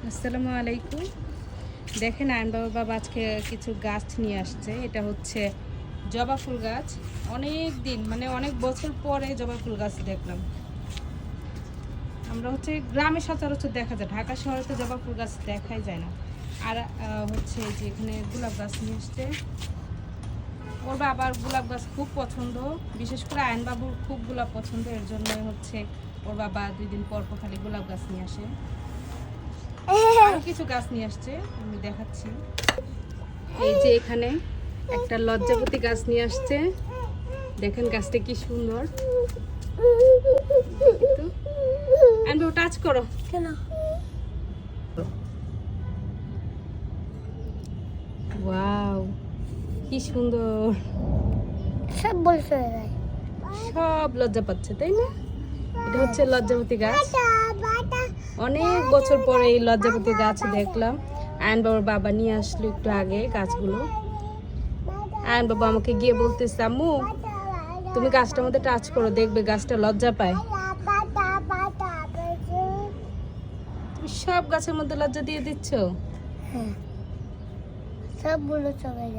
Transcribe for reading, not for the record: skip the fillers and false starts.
আসসালামু আলাইকুম। দেখেন আয়ন বাবা আজকে কিছু গাছ নিয়ে আসছে। এটা হচ্ছে জবা ফুল গাছ। অনেক দিন মানে অনেক বছর পরে জবা ফুল গাছ দেখলাম। আমরা হচ্ছে গ্রামে সচরাচর দেখা যায়, ঢাকা শহরে তো জবা ফুল গাছ দেখাই যায় না। আর হচ্ছে যে এখানে গোলাপ গাছ নিয়ে আসছে। ওর বাবার গোলাপ গাছ খুব পছন্দ, বিশেষ করে আয়ন বাবুর খুব গোলাপ পছন্দ। এর জন্য হচ্ছে ওর বাবা 2 দিন পর পর খালি গোলাপ গাছ নিয়ে আসে। আরো কিছু গাছ নিয়ে আসছে, আমি দেখাচ্ছি। এই যে এখানে একটা লজ্জাপতি গাছ নিয়ে আসছে। দেখেন গাছটা কি সুন্দর। একটু টাচ করো। কেন? ওয়াও, কি সুন্দর। সব বলছে যায়। সব লজ্জা পাচ্ছে, তাই না? এটা হচ্ছে লজ্জাপতি গাছ। অনেক বছর পরে এই লজ্জাপতি গাছ দেখলাম। আয়ন বাবার বাবা নিয়ে আসলো একটু আগে গাছগুলো। আয়ন বাবা আমাকে গিয়ে বলতেছে, আম্মু তুমি গাছটার মধ্যে টাচ করো, দেখবে গাছটা লজ্জা পায়। তুমি সব গাছের মধ্যে লজ্জা দিয়ে দিচ্ছ। হ্যাঁ, সব বলে চলে যায়।